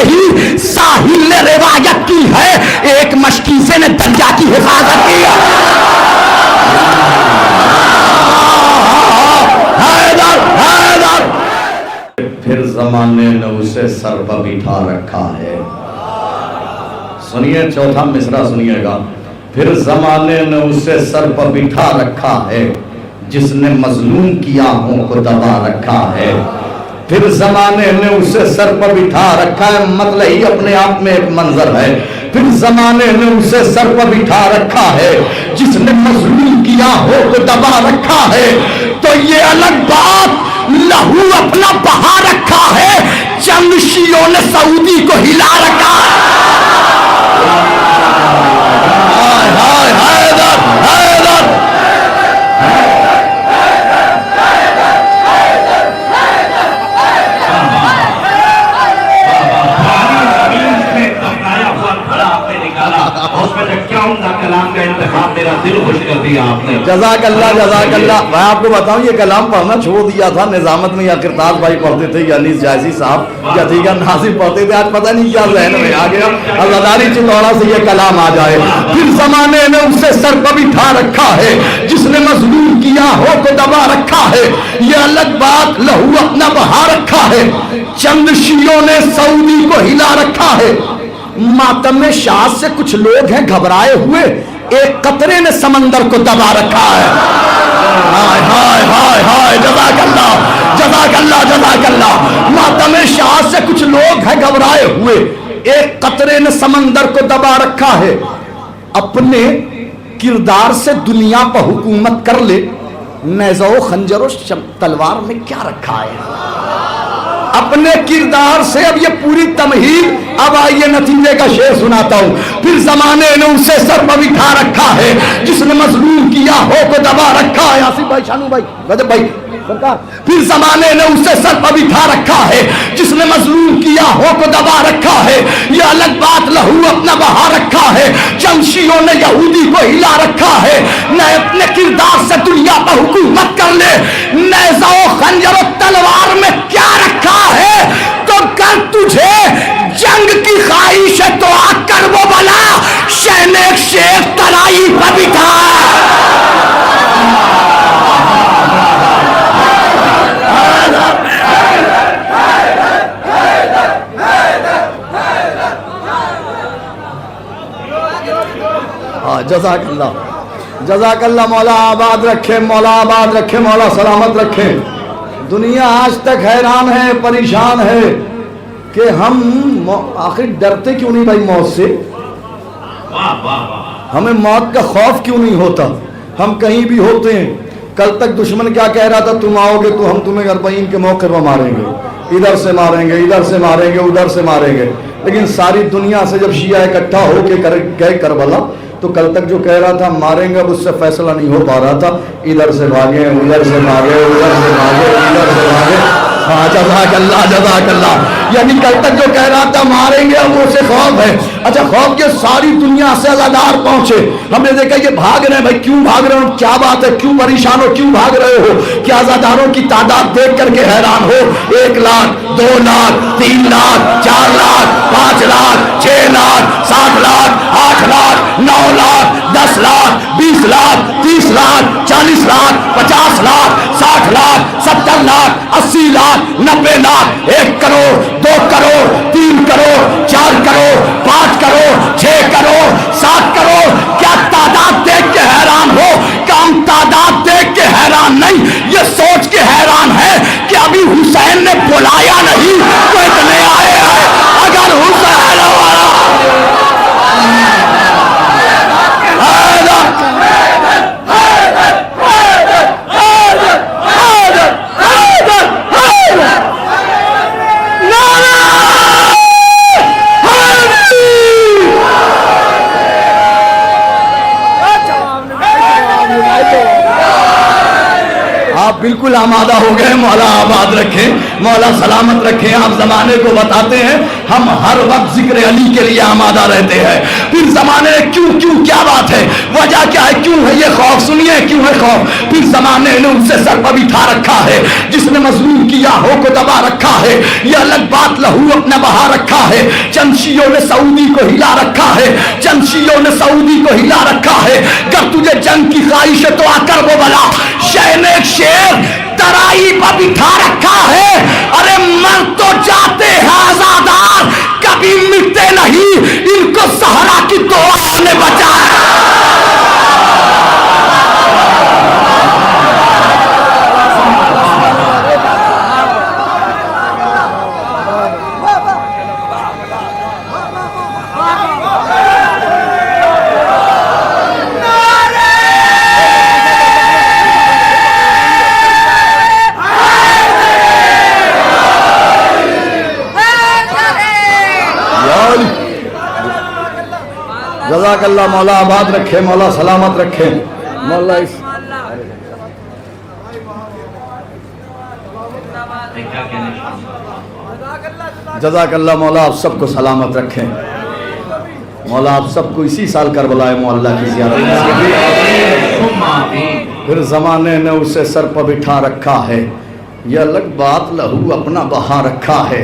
ही साहिल ने रिवायत की है, एक मशकीसे ने दर्जा की हिफाजत की है। फिर जमाने ने उसे सर पर बिठा रखा है। सुनिए चौथा मिसरा सुनिएगा। फिर जमाने ने उसे सर पर बिठा रखा है, जिसने मजलूम की आंखों को दबा रखा है। फिर जमाने ने उसे सर पर बिठा रखा है, मतलब ही अपने आप में एक मंजर है। फिर जमाने ने उसे सर पर बिठा रखा है, जिसने मजलूम की आंखों को दबा रखा है। तो ये अलग बात, लहू अपना बहा रखा है, चंद शियों ने सऊदी को हिला रखा है। हाय हाय हैदर हैदर, जज़ाकल्लाह। मैं आपको बताऊं, ये कलाम पढ़ना छोड़ दिया था निजामत में, या किरताज भाई पढ़ते थे, या अनीस जायसी साहब या ठीक है नासिर पढ़ते थे। आज पता नहीं क्या जहन में आ गया, अज़ादारी चितौड़ा से ये कलाम आ जाए। फिर जमाने ने उसे सर पर बिठा रखा है, जिसने मजलूम की आंखों को दबा रखा है। ये अलग बात, लहू अपना बहा रखा है, चंद शियों ने सऊदी को हिला रखा है। मातम में शाह से कुछ लोग हैं घबराए हुए, एक कतरे ने समंदर को दबा रखा है। हाय हाय हाय हाय, जज़ाकल्लाह जज़ाकल्लाह जज़ाकल्लाह। मातम शाह से कुछ लोग हैं घबराए हुए, एक कतरे ने समंदर को दबा रखा है। अपने किरदार से दुनिया पर हुकूमत कर ले, नेज़ो खंजरो तलवार में क्या रखा है। अपने किरदार से, अब ये पूरी तमहीद, अब आइए नतीजे का शेर सुनाता हूं। फिर जमाने ने उसे सर पर बिठा रखा है, जिसने मजलूम की आंखों को दबा रखा है। आसिफ भाई, शानू भाई, रजब भाई सरकार। फिर जमाने ने उसे सर पर बिठा रखा है, जिसने मजलूम की आंखों को दबा रखा है। ये अलग बात, लहू अपना बहा रखा है, जमशियों ने यहूदी को हिला रखा है। न अपने किरदार से दुनिया पर हुकूमत कर ले, नेज़ा खंजर तलवार में क्या रखा है। तो कर तुझे जंग की ख्वाहिश है तो आकर वो बना, शहने शेर तराई पर बिठा। जज़ाकल्लाह जज़ाकल्लाह। मौला आबाद रखे, मौला आबाद रखे, मौला सलामत रखे। दुनिया आज तक हैरान है, परेशान है कि हम आखिर डरते क्यों नहीं भाई मौत से। हमें मौत का खौफ क्यों नहीं होता। हम कहीं भी होते हैं, कल तक दुश्मन क्या कह रहा था, तुम आओगे तो हम तुम्हें अरबईन के मौके पर मारेंगे, इधर से मारेंगे, इधर से मारेंगे, उधर से मारेंगे। लेकिन सारी दुनिया से जब शिया इकट्ठा होके गए करबला, तो कल तक जो कह रहा था मारेंगे, अब उससे फैसला नहीं हो पा रहा था। इधर से भागे, उधर से भागे, उधर से भागे, इधर से भागे। हाँ, जज़ाकल्लाह जज़ाकल्लाह। यानी कल तक जो कह रहा था मारेंगे, अब उसे खौफ है। अच्छा, खौफ के सारी दुनिया से अज़ादार पहुंचे। हमने देखा ये भाग रहे हैं, भाई क्यों भाग रहे हो, क्या बात है, क्यों परेशान हो, क्यों भाग रहे हो। क्या अज़ादारों की तादाद देख करके हैरान हो। 1 लाख, 2 लाख, 3 लाख, 4 लाख, 5 लाख, 6 लाख, 7 लाख, 8 लाख, 9 लाख, 10 लाख, 20 लाख, 30 लाख, 40 लाख, 50 लाख, 60 लाख, 70 लाख, 80 लाख, 90 लाख, 1 करोड़, 2 करोड़, 3 करोड़, 4 करोड़, 5 करोड़, 6 करोड़, 7 करोड़। क्या तादाद देख के हैरान हो। कम तादाद देख के हैरान नहीं, ये सोच के हैरान है कि अभी हुसैन ने बुलाया नहीं तो इतने आए हैं। अगर हुसैन बिल्कुल आमादा हो गए। हैं, मौला आबाद रखें, मौला सलामत रखें। आप जमाने को बताते हैं हम हर वक्त जिक्र अली के लिए आमादा रहते हैं, फिर जमाने ने क्यों क्यों क्या बात है, वजह क्या है, क्यों है ये खौफ, सुनिए क्यों है खौफ। फिर जमाने ने उनसे सर पर बिठा रखा है, जिसने मजलूम किया हो को दबा रखा है, यह अलग बात लहू अपना बहा रखा है। चंद शियों ने सऊदी को हिला रखा है, चंद शियों ने सऊदी को हिला रखा है। अगर तुझे जंग की ख्वाहिश है तो आकर वो बला, शहर एक शेर तराई पर बिठा रखा है। अरे मर तो जाते हैं आजादार, कभी मिटते नहीं, इनको सहारा की दुआ ने बचाया। जज़ाकल्लाह, मौला आबाद रखे, मौला सलामत रखे, मौला इस जज़ाकल्लाह, मौला आप सबको सलामत रखें, मौला आप सबको इसी साल करबला मौला की ज़ियारत नसीब। फिर ज़माने ने उसे सर पर बिठा रखा है, यह अलग बात लहू अपना बहा रखा है।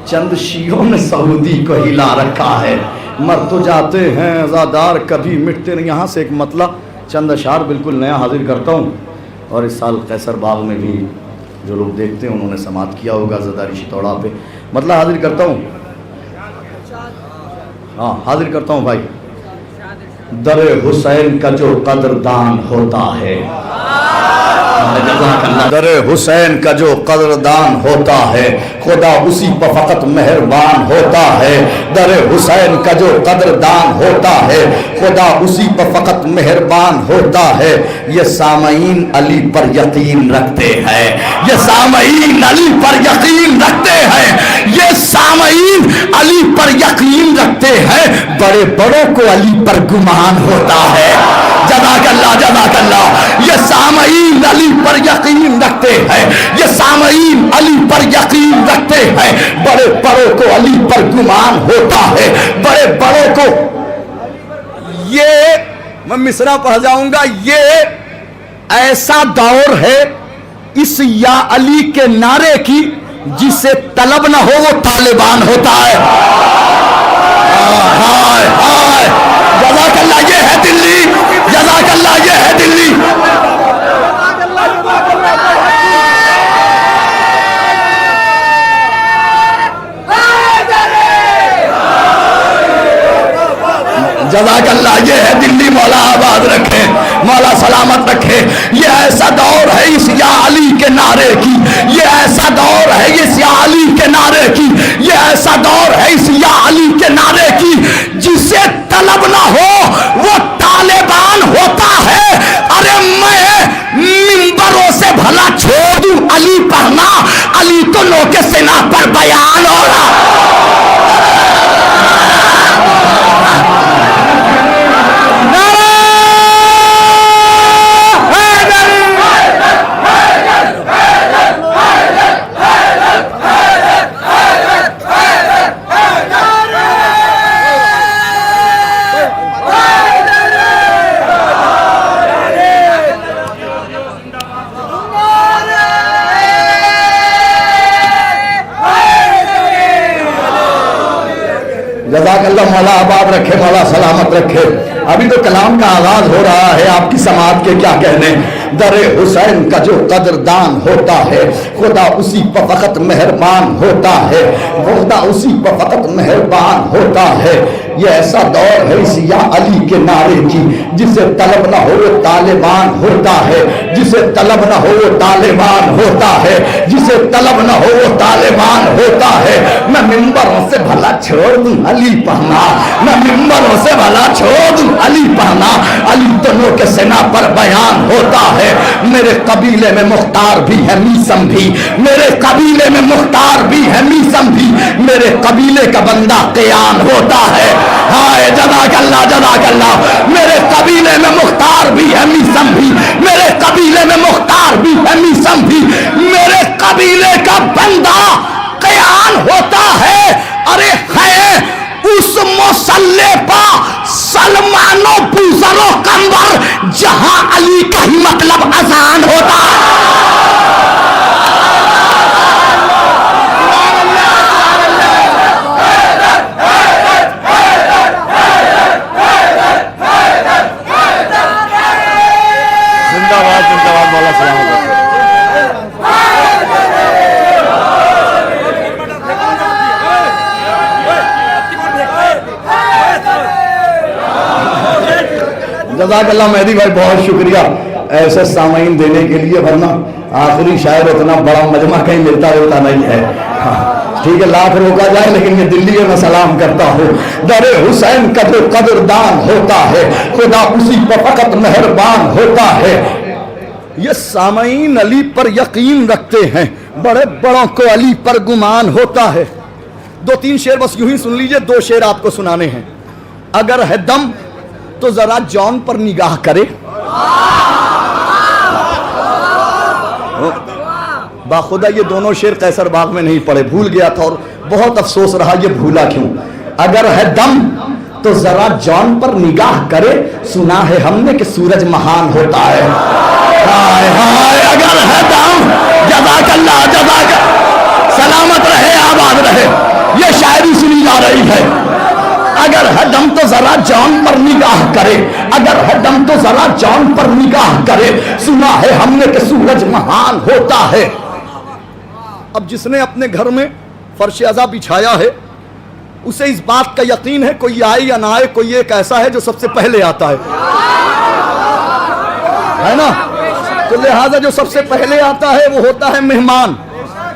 चंद शियों ने सऊदी को हिला रखा है, मर तो जाते हैं आज़ादार, कभी मिटते नहीं। यहाँ से एक मतलब चंद अशार बिल्कुल नया हाजिर करता हूँ, और इस साल कैसर बाग में भी जो लोग देखते हैं उन्होंने समात किया होगा ज़दारी शितौड़ा पे, मतलब हाजिर करता हूँ, हाँ हाजिर करता हूँ भाई। दरे हुसैन का जो कदरदान होता है, दरे हुसैन का जो कदरदान होता है, खुदा उसी पर फकत मेहरबान होता है। दरे हुसैन का जो कदरदान होता है, खुदा उसी पर फकत मेहरबान होता है। ये सामईन अली पर यकीन रखते हैं, ये सामईन अली पर यकीन रखते हैं, ये सामईन अली पर यकीन रखते हैं। बड़े बड़ों को अली पर गुमान होता है। जज़ाकल्लाह जज़ाकल्लाह, ये सामईन अली पर यकीन रखते हैं, ये सामईन अली पर यकीन रखते हैं। बड़े बड़ों को अली पर गुमान होता है, बड़े बड़ों को। ये मैं मिसरा पढ़ जाऊंगा, ये ऐसा दौर है इस या अली के नारे की जिसे तलब ना हो वो तालिबान होता है। हाय हाय, जज़ाकल्लाह, ये है दिल्ली, जज़ाकल्लाह, ये है दिल्ली। जज़ाकल्लाह, ये है दिल्ली, मौला आबाद रखे, मौला सलामत रखे। ये ऐसा दौर है इस या अली के नारे की, ये ऐसा दौर है इस या अली के नारे की, ये ऐसा दौर है इस या अली के नारे की जिसे तलब ना हो वो तालिबान होता है। अरे मैं मिंबरों से भला छोड़ दूं अली पढ़ना, अली तो नोके सेना पर बयान हो रहा। जज़ाकल्लाह, मौला आबाद रखे, मौला सलामत रखे। अभी तो कलाम का आगाज हो रहा है, आपकी समात के क्या कहने। दरे हुसैन का जो कदरदान होता है, खुदा उसी पर फकत मेहरबान होता है, खुदा उसी पर फकत मेहरबान होता है। ये ऐसा दौर है इस या अली के नारे की जिसे तलब ना हो वो तालिबान होता है, जिसे तलब ना हो वो तालिबान होता है, जिसे तलब ना हो वो तालिबान होता है। मैं मिंबरों से भला छोड़ दूं अली पढ़ना, मैं मिंबरों से भला छोड़ दूं अली पढ़ना, अली दोनों के सेना पर बयान होता है। मेरे कबीले में मुख्तार भी है मीसम भी, मेरे कबीले में मुख्तार भी है मीसम भी, मेरे कबीले का बंदा क़यान होता है। हाय जज़ाकल्लाह जज़ाकल्लाह, मेरे कबीले में मुख्तार भी है मीसम भी, मेरे कबीले में मुख्तार भी है मीसम भी, मेरे कबीले का बंदा कयान होता है। अरे है उस मुसल्ले पर सलमानो बुज़रो कंबर जहां अली का ही मतलब अजान होता है। जिंदाबाद जिंदाबाद मौला सलामत रखे। जज़ाकल्लाह मेहदी भाई, बहुत शुक्रिया ऐसे सामाइन देने के लिए, वरना आखिरी शायर इतना बड़ा मजमा कहीं मिलता होता नहीं है। हाँ, ठीक है, लाख रोका जाए लेकिन ये दिल्ली में सलाम करता हूँ। दरे हुसैन का जो कदरदान होता है खुदा उसी पर फकत मेहरबान होता है। ये सामाइन अली पर यकीन रखते हैं, बड़े बड़ों को अली पर गुमान होता है। दो तीन शेर बस यूं ही सुन लीजिए, दो शेर आपको सुनाने हैं। अगर है दम तो जरा जॉन पर निगाह करे। बाखुदा ये दोनों शेर कैसर बाग में नहीं पढ़े, भूल गया था और बहुत अफसोस रहा ये भूला क्यों। अगर है दम तो जरा जॉन पर निगाह करे, सुना है हमने कि सूरज महान होता है। हाय हाय, अगर है दम, जज़ाकल्लाह जज़ाकल्लाह, सलामत रहे आबाद रहे। ये शायरी सुनी जा रही है। अगर है दम तो जरा जॉन पर निगाह करे, अगर है दम तो जरा जॉन पर निगाह करे, सुना है हमने कि सूरज महान होता है। अब जिसने अपने घर में फर्श अज़ा बिछाया है उसे इस बात का यकीन है कोई आए या ना आए, कोई एक ऐसा है जो सबसे पहले आता है ना। तो लिहाजा जो सबसे पहले आता है वो होता है मेहमान।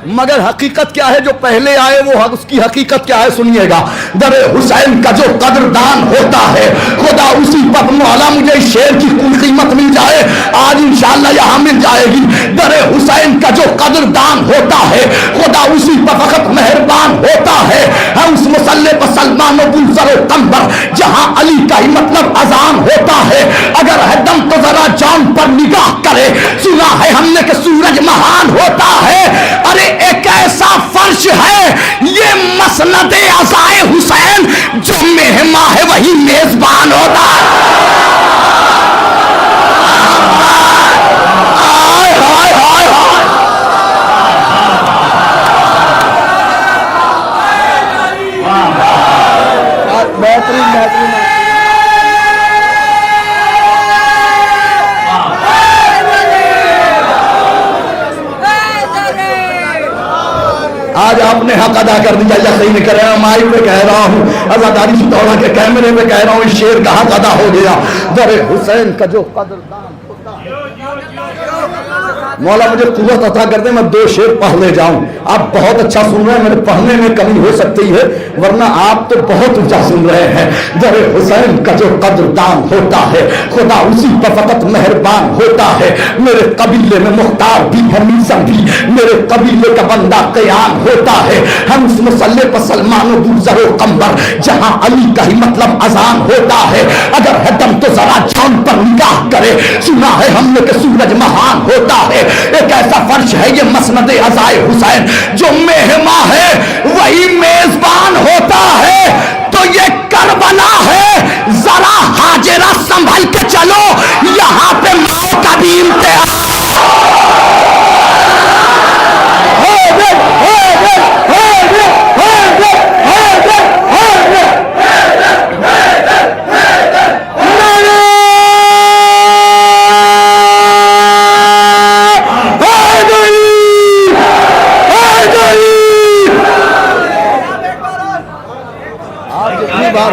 मगर हकीकत क्या है, जो पहले आए वो उसकी हकीकत क्या है सुनिएगा। दरे हुसैन का जो कदरदान होता है खुदा उसी पर, मौला मुझे शेर की कुल कीमत मिल जाए आज इंशाअल्लाह यहाँ मिल जाएगी। दरे हुसैन का जो कदरदान होता है खुदा उसी पर फकत मेहरबान होता है। हम उस मुसल्ले पर सलमान बुज़रो कंबर जहां अली का ही मतलब अजान होता है। अगर है दम तो जरा जान पर निगाह करे, सुना है हमने कि सूरज महान होता है। अरे एक ऐसा फर्श है ये मसनद अज़ाए हुसैन, जो मेहमा है वही मेजबान होता है। हाय हाय हाय हाय, बेहतरीन बेहतरीन। आज आपने हक अदा कर दिया, यकीन करें माइक पे कह रहा हूँ, अजादारी सितौड़ा के कैमरे पे कह रहा हूँ, इस शेर का हक अदा हो गया। दरे हुसैन का जो कदरदान होता है। मौला मुझे कुव्वत अता कर दे, मैं दो शेर पढ़ ले जाऊं। आप बहुत अच्छा सुन रहे हैं, मेरे पढ़ने में कमी हो सकती है वरना आप तो बहुत ऊंचा सुन रहे हैं। दरे हुसैन का जो कदरदान होता है खुदा उसी पर फकत मेहरबान होता है। मेरे कबीले में मुख्तार भी है, मीज़म भी मेरे कबीले का बंदा कयाम होता है। हम उस मुसल्ले पर सलमान बुज़रो कंबर जहां अली का ही मतलब अजान होता है। अगर है दम तो जरा जान पर निगाह करे, सुना है हमने कि सूरज महान होता है। एक ऐसा फर्श है ये मसनद अज़ाए हुसैन, जो मेहमा है वही मेजबान होता है। तो ये करबला है, जरा हाजिरा संभल के चलो, यहां पे मौत का भी इम्तिहान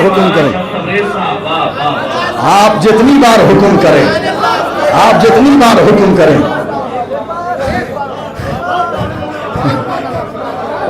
हुक्म करें, आप जितनी बार हुक्म करें, आप जितनी बार हुक्म करें।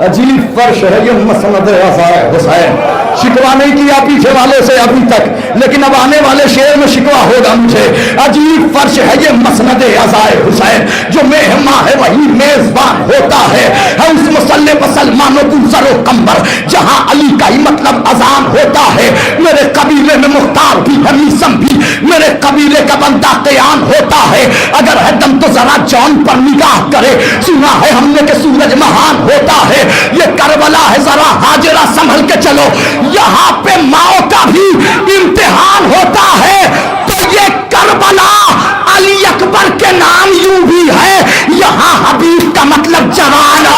अजीब फर्श है ये मसनद अज़ाए हुसैन। शिकवा नहीं किया पीछे वाले से अभी तक, लेकिन अब आने वाले शेर में शिकवा होगा मुझे। अजीब फर्श है ये मसनद अज़ाए हुसैन, जो मेहमा है वही मेजबान होता है। उस मुसल्ले पर सलमान बुज़रो कंबर जहां अली का ही मतलब अजान होता है। मेरे कबीले में मुख्तार भी है, मीज़म भी मेरे कबीले का बंदा कयान होता है, अगर है दम तो जरा जान पर निगाह करे। सुना है हमने कि सूरज महान होता है, ये करबला है जरा हाजिरा संभल के चलो। यहाँ पे माओ का भी इम्तिहान होता है, तो ये करबला अली अकबर के नाम यूं भी है, यहाँ हबीब का मतलब जवान।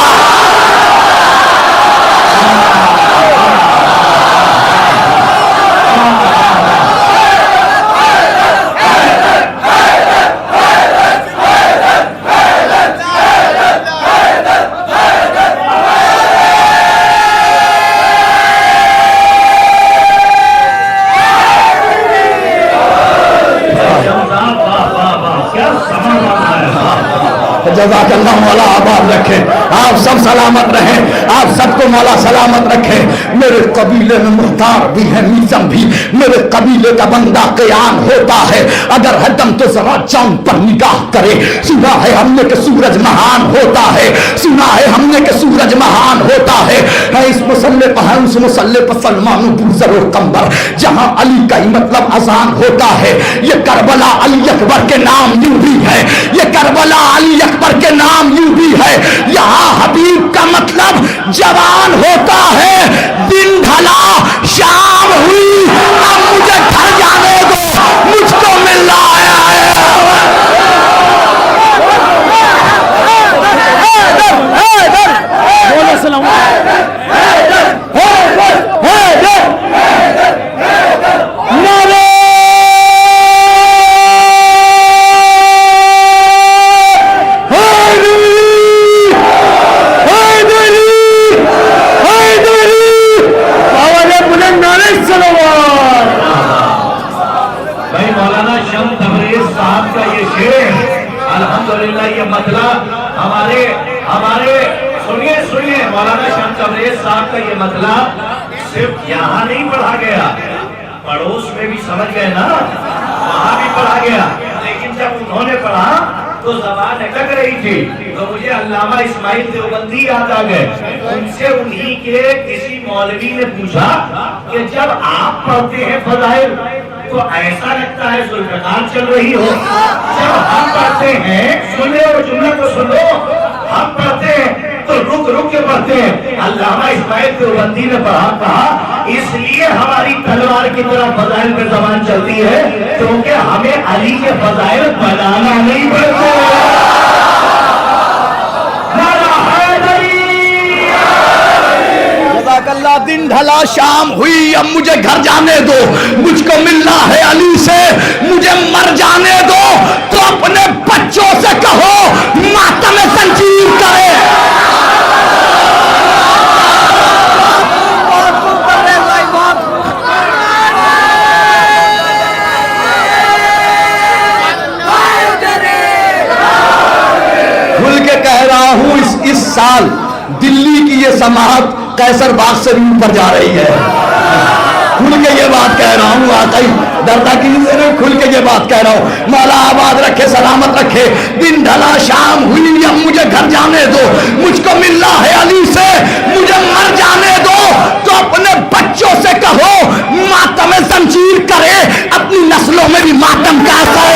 जज़ाकल्लाह मौला आबाद रखे, आप सब सलामत रहें, आप सबको मौला सलामत रखे। मेरे कबीले में मुख्तार भी है, मीज़म भी, मेरे कबीले का बंदा कयान होता है, अगर है दम तो जरा चांद पर निगाह करे। सुना है हमने कि सूरज महान होता है, सुना है हमने कि सूरज महान होता है इस मुसल्ले पर है, उस मुसल्ले पर सलमान बूज़र कंबर, जहां अली का ही मतलब अजान होता है। ये करबला अली अकबर के नाम यूं भी है, ये करबला अली अकबर के नाम यूं भी है, यहाँ हबीब का मतलब जवान होता है। दिन ढला शाम हुई, अब मुझे घर जाने दो, मुझको मिल रहा है। अल्हम्दुलिल्लाह ये मतलब हमारे सुनिए सुनिए, मौलाना शम्स तबरेज़ साहब का ये मतलब सिर्फ यहाँ नहीं पढ़ा गया, पड़ोस में भी समझ गए ना, वहाँ भी पढ़ा गया। लेकिन जब उन्होंने पढ़ा तो ज़बान अटक रही थी, तो मुझे अल्लामा इस्माइल देवबंदी याद आ गए। उनसे उन्हीं के किसी मौलवी ने पूछा कि जब आप पढ़ते हैं फज़ाइल तो ऐसा लगता है जुल्फ़िकार चल रही हो, जब हम पढ़ते हैं, सुने वो जुमला को सुनो, हम पढ़ते हैं तो रुक रुक के पढ़ते हैं। अल्लामा इस्माइल देवबंदी ने कहा इसलिए हमारी तलवार की तरह फज़ाइल पे ज़बान चलती है, क्योंकि हमें अली के फज़ाइल बनाना नहीं पड़ते। अल्लाह दिन ढला शाम हुई, अब मुझे घर जाने दो, मुझको मिलना है अली से, मुझे मर जाने दो। तो अपने बच्चों से कहो मातम संजीव करे। खुल के कह रहा हूं, इस साल दिल्ली की ये समाअत कैसर बाग से भी ऊपर जा रही है। खुल के ये बात कह रहा हूँ, आकई डरता किसी से नहीं, खुल के ये बात कह रहा हूँ। मौला आबाद रखे, सलामत रखे। दिन ढला शाम हुई, अब मुझे घर जाने दो, मुझको मिलना है अली से, मुझे मर जाने दो। तो अपने बच्चों से कहो मातम जंजीर करे, अपनी नस्लों में भी मातम का असर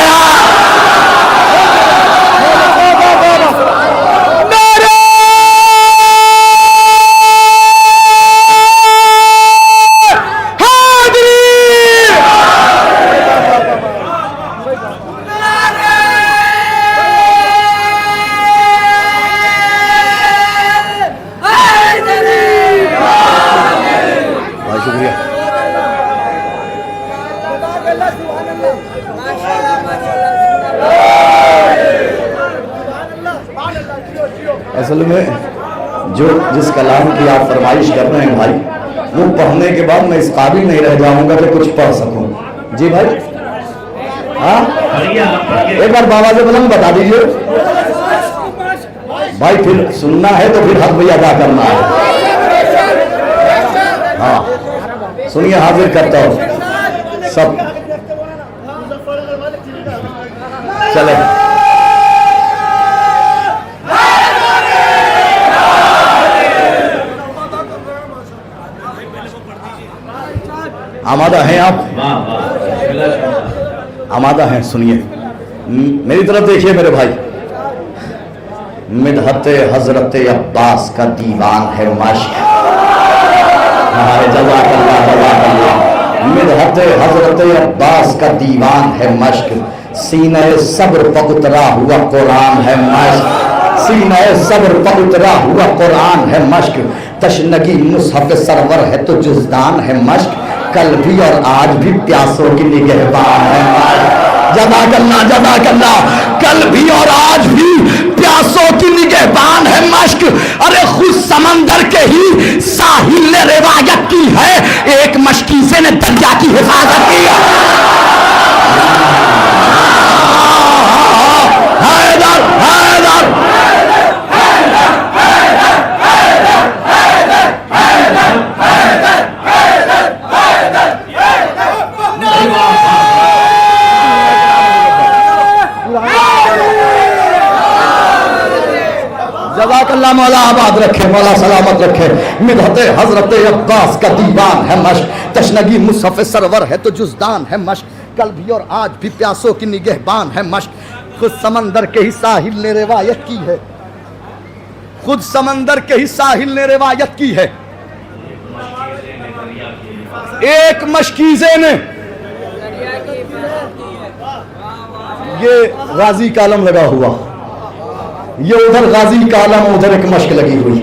असल में जो जिस कलाम की आप फरमाइश कर रहे हैं भाई, वो पढ़ने के बाद मैं इस काबिल नहीं रह जाऊंगा कि कुछ पढ़ सकूं। जी भाई, हाँ एक बार बाबा से बुलंद बता दीजिए भाई, फिर सुनना है तो फिर हक भी अदा करना है। हाँ सुनिए, हाजिर करता हूँ सब, चले। आमादा हैं आप? आमादा हैं, सुनिए, मेरी तरफ देखिए मेरे भाई। मिदहत हजरत अब्बास का दीवान है मश्क। जज़ाकल्लाह जज़ाकल्लाह। मिदहत हजरत अब्बास का दीवान है मश्क। सीने सब्र पर उतरा हुआ कुरान है मश्क। सीने सब्र पर उतरा हुआ कुरान है मश्क। तशनगी मुसहफ सरवर है तो जुज़दान है मश्क। कल भी और आज भी प्यासों की निगहबान है मश्क। जज़ाकल्लाह जज़ाकल्लाह। कल भी और आज भी प्यासों की निगहबान है मश्क। अरे खुद समंदर के ही साहिल ने रिवायत की है, एक मशकीसे ने दरिया की हिफाजत की है। हैदर हैदर जज़ाकल्लाह। मौला आबाद रखे, मौला सलामत रखे। मिदहत हजरत अब्बास का दीवान है मश्क। तशनगी मुसहफ सरवर है तो जुज़दान है मश्क। कल भी और आज भी प्यासों की निगहबान है मश्क। खुद समंदर के ही साहिल ने रिवायत की है, खुद समंदर के ही साहिल ने रिवायत की है, एक मशकीज़े ने। ये गाजी का आलम लगा हुआ, ये उधर गाजी का आलम, उधर एक मश्क लगी हुई।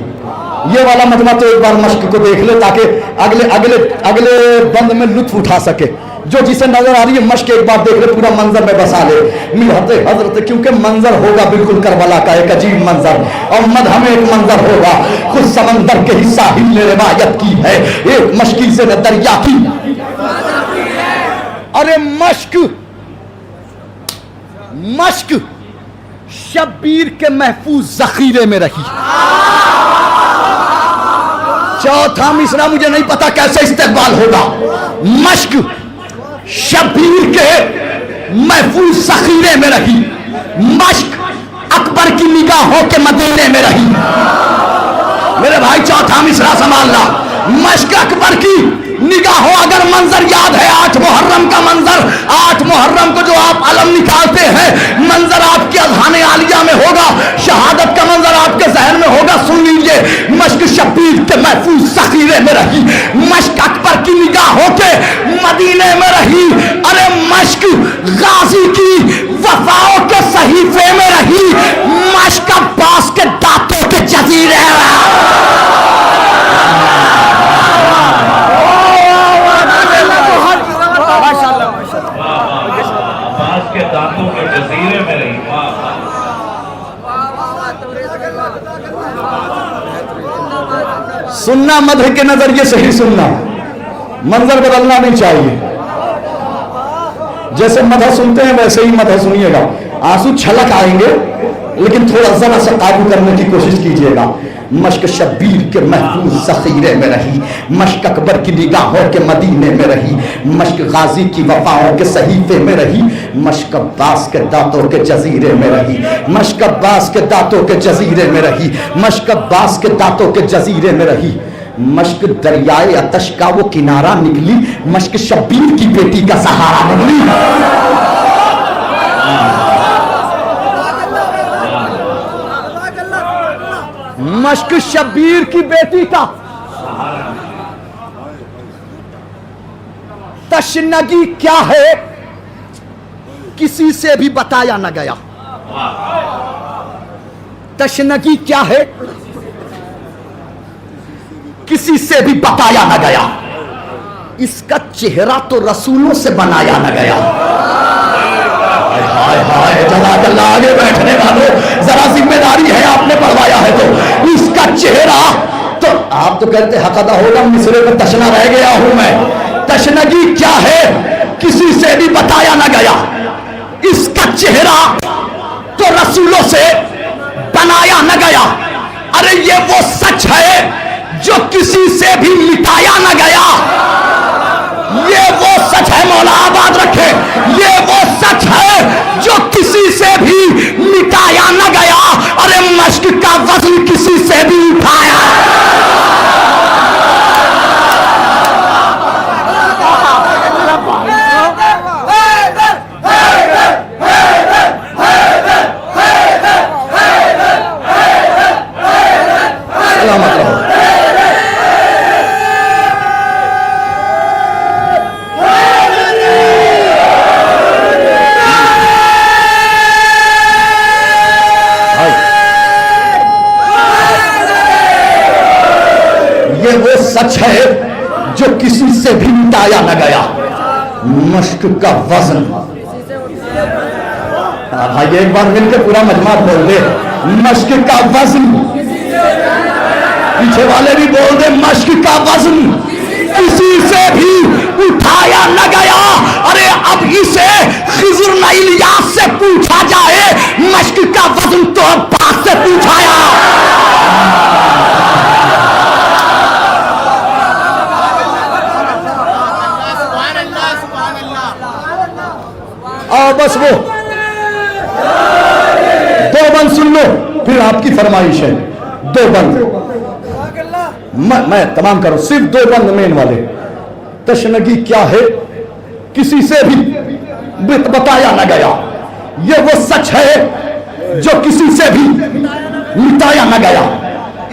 ये वाला मजमा तो एक बार मश्क को देख ले ताकि अगले अगले अगले बंद में लुत्फ उठा सके। जो जिसे नजर आ रही है मश्क एक बार देख ले, पूरा मंजर में बसा ले। मिदहत हजरत, क्योंकि मंजर होगा बिल्कुल करबला का एक अजीब मंजर, और मदह में एक मंजर होगा। खुद समंदर के ही साहिल ने रिवायत की है, एक मशकीज़े ने दरिया की। अरे मश्क मश्क शब्बीर के महफूज जखीरे में रही। चौथा मिसरा मुझे नहीं पता कैसे इस्तेमाल होगा। मश्क शब्बीर के महफूज जखीरे में रही। मश्क अकबर की निगाहों के मदीने में रही। मेरे भाई चौथा मिसरा संभालना। मश्क अकबर की निगाहों, अगर मंजर याद है 8 मुहर्रम का मंजर, 8 मुहर्रम को जो आप अलम निकालते हैं, मंजर आपके अज़हान आलिया में होगा, शहादत का मंजर आपके जहन में होगा। सुन लीजिए, मश्क शब्बीर के महफूज ज़खीरे में रही। मश्क अकबर की निगाहों के मदीने में रही। अरे मश्क गाजी की वफाओं के सहीफे में रही। मश्क अब्बास के दांतों के जजीरे के दांतों के जजीरे में रही। सुनना मदह के नजरिए से ही सुनना, मंजर बदलना नहीं चाहिए। जैसे मदह सुनते हैं वैसे ही मदह सुनिएगा। आंसू छलक आएंगे लेकिन थोड़ा जरा सा काबू करने की कोशिश कीजिएगा। मश्क शब्बीर के महफूज ज़खीरे में रही। मश्क अकबर की निगाहों के मदीने में रही। मश्क गाजी की वफाओं के सहीफे में रही। मश्क अब्बास के दांतों के जजीरे में रही। मश्क अब्बास के दांतों के जजीरे में रही। मश्क अब्बास के दांतों के जजीरे में रही। मश्क दरियाए अतश का वो किनारा निकली। मश्क शब्बीर की बेटी का सहारा निकली। मश्क शब्बीर की बेटी का तशनगी क्या है किसी से भी बताया न गया। तशनगी क्या है किसी से भी बताया न गया। इसका चेहरा तो रसूलों से बनाया न गया। हाय हाय जज़ाकल्लाह। आगे बैठने वालों जरा जिम्मेदारी है, आपने पढ़वाया है तो इसका चेहरा तो आप तो कहते हक अदा होगा, मिसरे में तशना रह गया हूं मैं। तशनगी क्या है किसी से भी बताया ना गया। इसका चेहरा तो रसूलों से बनाया न गया। अरे ये वो सच है जो किसी से भी मिटाया न गया। ये वो सच है, मौला आबाद रखे, ये वो सच है जो किसी से भी मिटाया न गया। अरे मश्क का वज़न किसी से भी उठाया। किसी से भी मिटाया न गया। मश्क का वजन, भाई एक बार मिलकर पूरा मजमा बोल दे, मश्क का वजन। पीछे वाले भी बोल दे, मश्क का वजन किसी से भी उठाया न गया। अरे अब इसे खिज़र न इलियास से पूछा जाए, मश्क का वजन तो अब्बास से पूछाया। और बस वो दो बंद सुन लो, फिर आपकी फरमाइश है। दो बंद मैं तमाम करो, सिर्फ दो बंद मेन वाले। तशनगी क्या है, किसी से भी बताया न गया। ये वो सच है जो किसी से भी मिटाया न गया।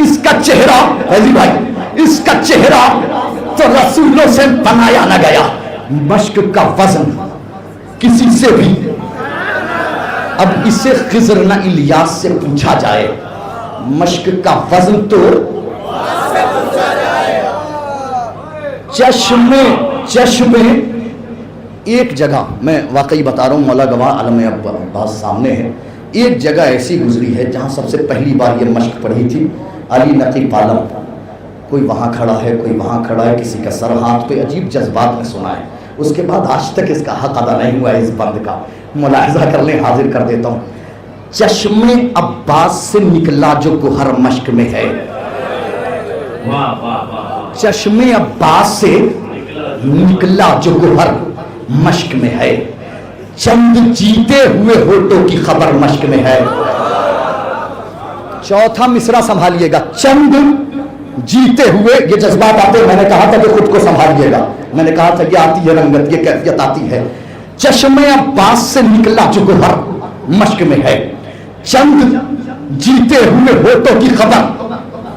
इसका चेहरा अजी भाई, इसका चेहरा तो रसूलों से बनाया न गया। मश्क का वजन किसी से भी, अब इसे खिज़र न इलियास से पूछा जाए, मश्क का वजन तो चश्मे चश्मे एक जगह, मैं वाकई बता रहा हूँ, मौला गवाह आलम अब्बास सामने है। एक जगह ऐसी गुजरी है जहाँ सबसे पहली बार ये मश्क पढ़ी थी। अली नकीब आलम, कोई वहाँ खड़ा है, कोई वहाँ खड़ा है, किसी का सर हाथ पे, अजीब जज्बात में सुना है। उसके बाद आज तक इसका हक अदा नहीं हुआ है। इस बंद का मुलाहिजा कर लें, हाजिर कर देता हूँ। चश्मे अब्बास से निकला जो गुहर मश्क में है। वाह वाह वाह, चश्मे अब्बास से निकला जो गुहर मश्क में है। चंद जीते हुए होठों की खबर मश्क में है। चौथा मिसरा संभालिएगा, चंद जीते हुए, ये जज्बात आते, मैंने कहा था कि खुद को संभालिएगा। मैंने कहा था कि आती है रंगत, ये कैफियत आती है। चश्मे अब्बास से निकला जो गुहर मश्क में है। चंद जीते हुए होठों की खबर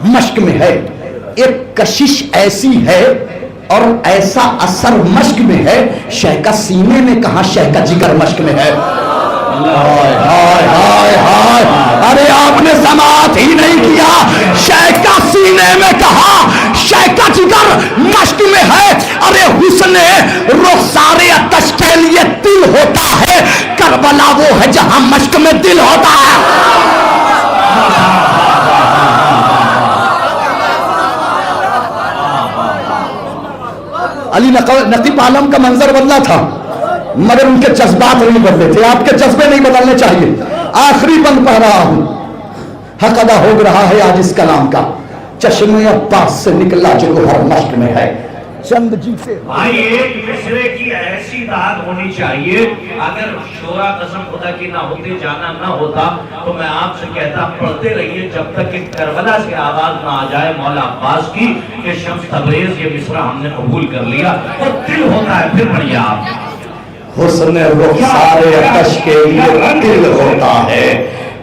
मश्क में है। एक कशिश ऐसी है और ऐसा असर मश्क में है, शह का सीने में कहा, शह का जिगर मश्क में है। हाय हाय हाय हाय, अरे आपने समात ही नहीं किया। शह का सीने में कहा, शह का जिगर मश्क में है। अरे हुस्ने रुखसारे अतश के लिए दिल होता है, करबला वो है जहां मश्क में दिल होता है। अली नकीब आलम का मंजर बदला था, मगर उनके जज्बात नहीं बदले थे। आपके जज्बे नहीं बदलने चाहिए। आखिरी बंद पढ़ रहा हूं, हक अदा हो रहा है आज इस कलाम का। चश्मे अब्बास से निकला जो हर मश्क में है। चंद जी से भाई एक मिसरे की ऐसी दाद होनी चाहिए, अगर शोरा कसम खुदा की ना होते, जाना ना होता, तो मैं आपसे कहता पढ़ते रहिए जब तक कि करबला से आवाज ना आ जाए मौला अब्बास की कि शम्स तबरेज ये मिसरा हमने कबूल कर लिया। तो दिल होता है, फिर पढ़िए आप। हुस्न रुखसारे अतश के लिए दिल होता है।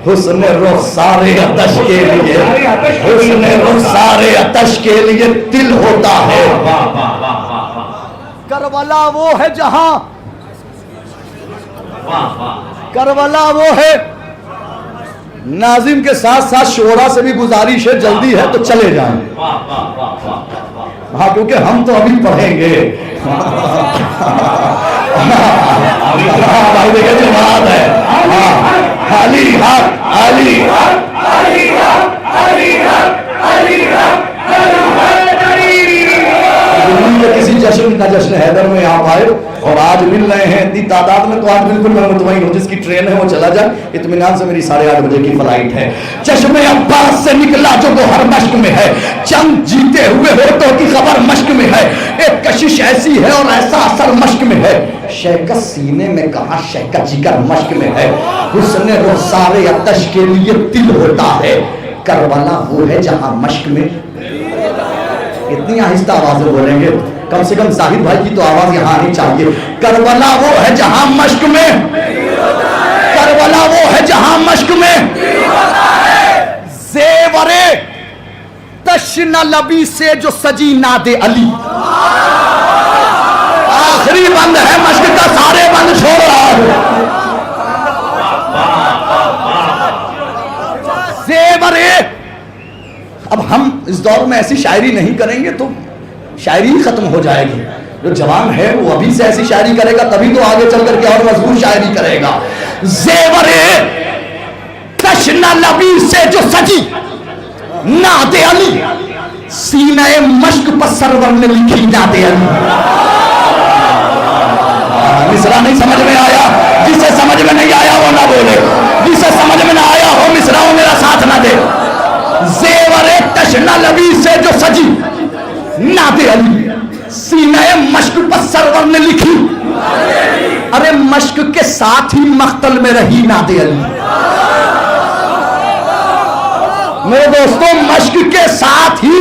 हुस्न रुखसारे अतश के लिए, हुस्न रुखसारे अतश के लिए दिल होता है। वाह वाह वाह वाह वाह, करबला वो है जहां, वाह वाह, करबला वो है। नाजिम के साथ साथ शोरा से भी गुजारिश है, जल्दी है तो चले जाएं। वाह वाह वाह वाह, हाँ, क्योंकि हम तो अभी पढ़ेंगे। भाई देखिए जो बात है, अली हक, अली हक, अली हक, अली हक, अली हक, किसी जश्न का जश्न हैदर में आप आए और आज मिल रहे हैं इतनी तादाद में, तो आज बिल्कुल मैं मुतमईन हूँ। जिसकी ट्रेन है वो चला जाए, इत्मीनान से मेरी 8:30 बजे की फ्लाइट है। चश्मे अब्बास से निकला जो हर मश्क में है। चंद जीते हुए होठों की खबर मश्क में है। एक कशिश ऐसी है और ऐसा असर मश्क में है, शह का सीने में कहा, शह का जिगर मश्क में है। हुस्न रुखसारे अतश के लिए दिल होता है। करबला वो है जहां मश्क में, इतनी आहिस्ता आवाज में बोलेंगे, कम से कम जाहिद भाई की तो आवाज यहां आनी चाहिए। करबला वो है जहां मश्क में, करबला वो है जहां मश्क में जेवरे तश्न लबी से जो सजी नादे अली। आखिरी बंद है मश्क का, सारे बंद छोड़ रहा हूं। जेवरे, अब हम इस दौर में ऐसी शायरी नहीं करेंगे तो शायरी खत्म हो जाएगी। जो जवान है वो अभी से ऐसी शायरी करेगा तभी तो आगे चल करके और मजबूत शायरी करेगा। जेवरे तशना लबी से जो सजी नाते अली, सीने मश्क पर सरवर ने लिखी नाते अली। मिसरा नहीं समझ में आया, जिसे समझ में नहीं आया वो ना बोले, जिसे समझ में ना आया हो मिसरा वो मेरा साथ ना दे। जेवरे तशना लबी से जो सजी नाते अली, सीने मश्क पर सरवर ने लिखी। अरे मश्क के साथ ही मख्तल में रही नाते अली। मेरे दोस्तों, मश्क के साथ ही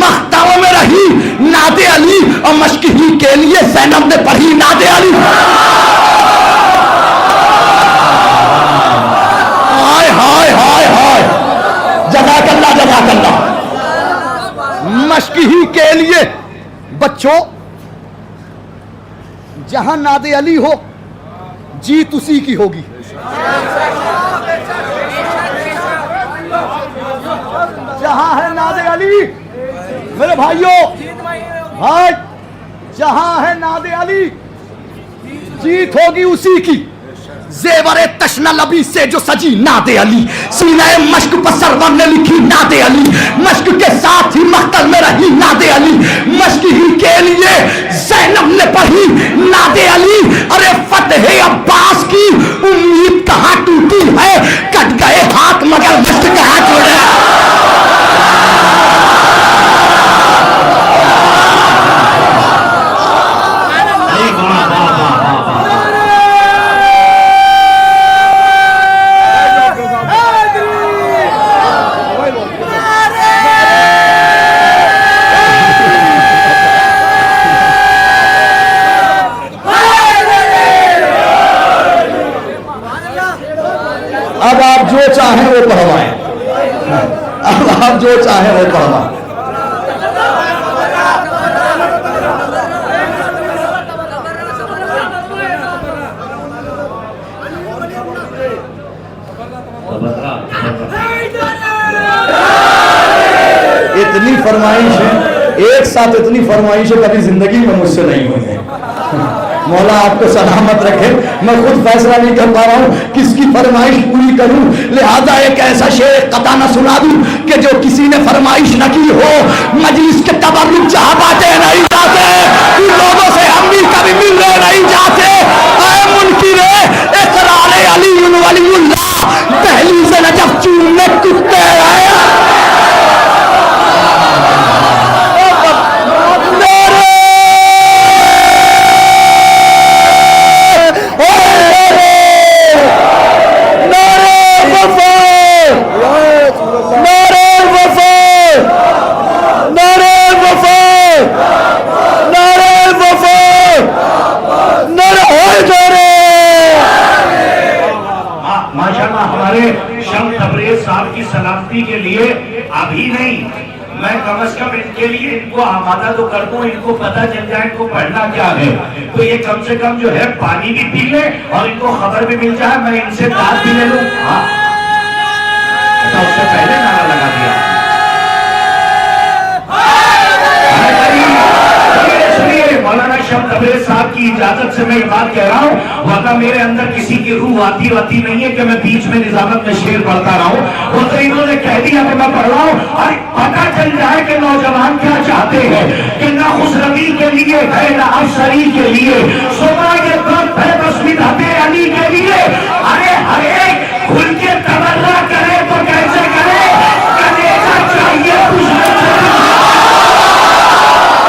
मख्तल में रही नाते अली, और मश्क ही के लिए ज़ैनब ने पढ़ी नाते अली। हाय हाय हाय हाय, जज़ाकल्लाह जज़ाकल्लाह। मश्क ही के लिए बच्चों, जहां नादे अली हो जीत उसी की होगी। जहां है नादे अली मेरे भाइयों, भाई, जहां है नादे अली जीत होगी उसी की। जेवरे तशना लबी से जो सजी नादे अली, सीने मश्क पर सरवर ने लिखी नादे अली, मश्क के साथ ही मख्तल में रही नादे अली, मश्क ही के लिए ज़ैनब ने पढ़ी नादे अली। अरे फतेह अब्बास की उम्मीद कहां टूटी है, कट गए हाथ मगर मश्क कहां जुड़े। अब आप जो चाहें वो पढ़वाएं, अब आप जो चाहें वो पढ़वाएं। इतनी फरमाइश है, एक साथ इतनी फरमाइशें कभी जिंदगी में मुझसे नहीं हुई है। मौला आपको सलामत रखे। मैं खुद फैसला नहीं कर पा रहा हूं किसकी फरमाइश पूरी करूं, लिहाजा एक ऐसा शेर कता न सुना दूं कि जो किसी ने फरमाइश न की हो। मजलिस के तबर्रुक जहां बातें नहीं जाते, उन लोगों से हम भी कभी मिलने नहीं जाते। ऐ मुनकिरे इकरार अली वलीउल्लाह, दहलीज़ नजफ चूमने कुत्ते आए। सलामती के लिए अभी नहीं, मैं कम से कम इनके लिए इनको आमादा तो कर दूं, इनको पता चल जाए इनको पढ़ना क्या है। तो ये कम से कम जो है पानी भी पी ले और इनको खबर भी मिल जाए, मैं इनसे दाद भी ले लूं। हाँ, तो उससे पहले नारा लगा दिया। मौलाना शम्स तबरेज़ साहब की इजाजत से मैं ये बात कह रहा हूँ, वरना मेरे अंदर किसी की रूह आती नहीं है कि मैं बीच में निजामत में शेर पढ़ता रहा हूँ। वो तो इन्होंने कह दिया कि मैं पढ़ रहा हूँ और पता चल जाए कि नौजवान क्या चाहते हैं, कि ना खुशरवी के लिए है ना अफसरी के लिए।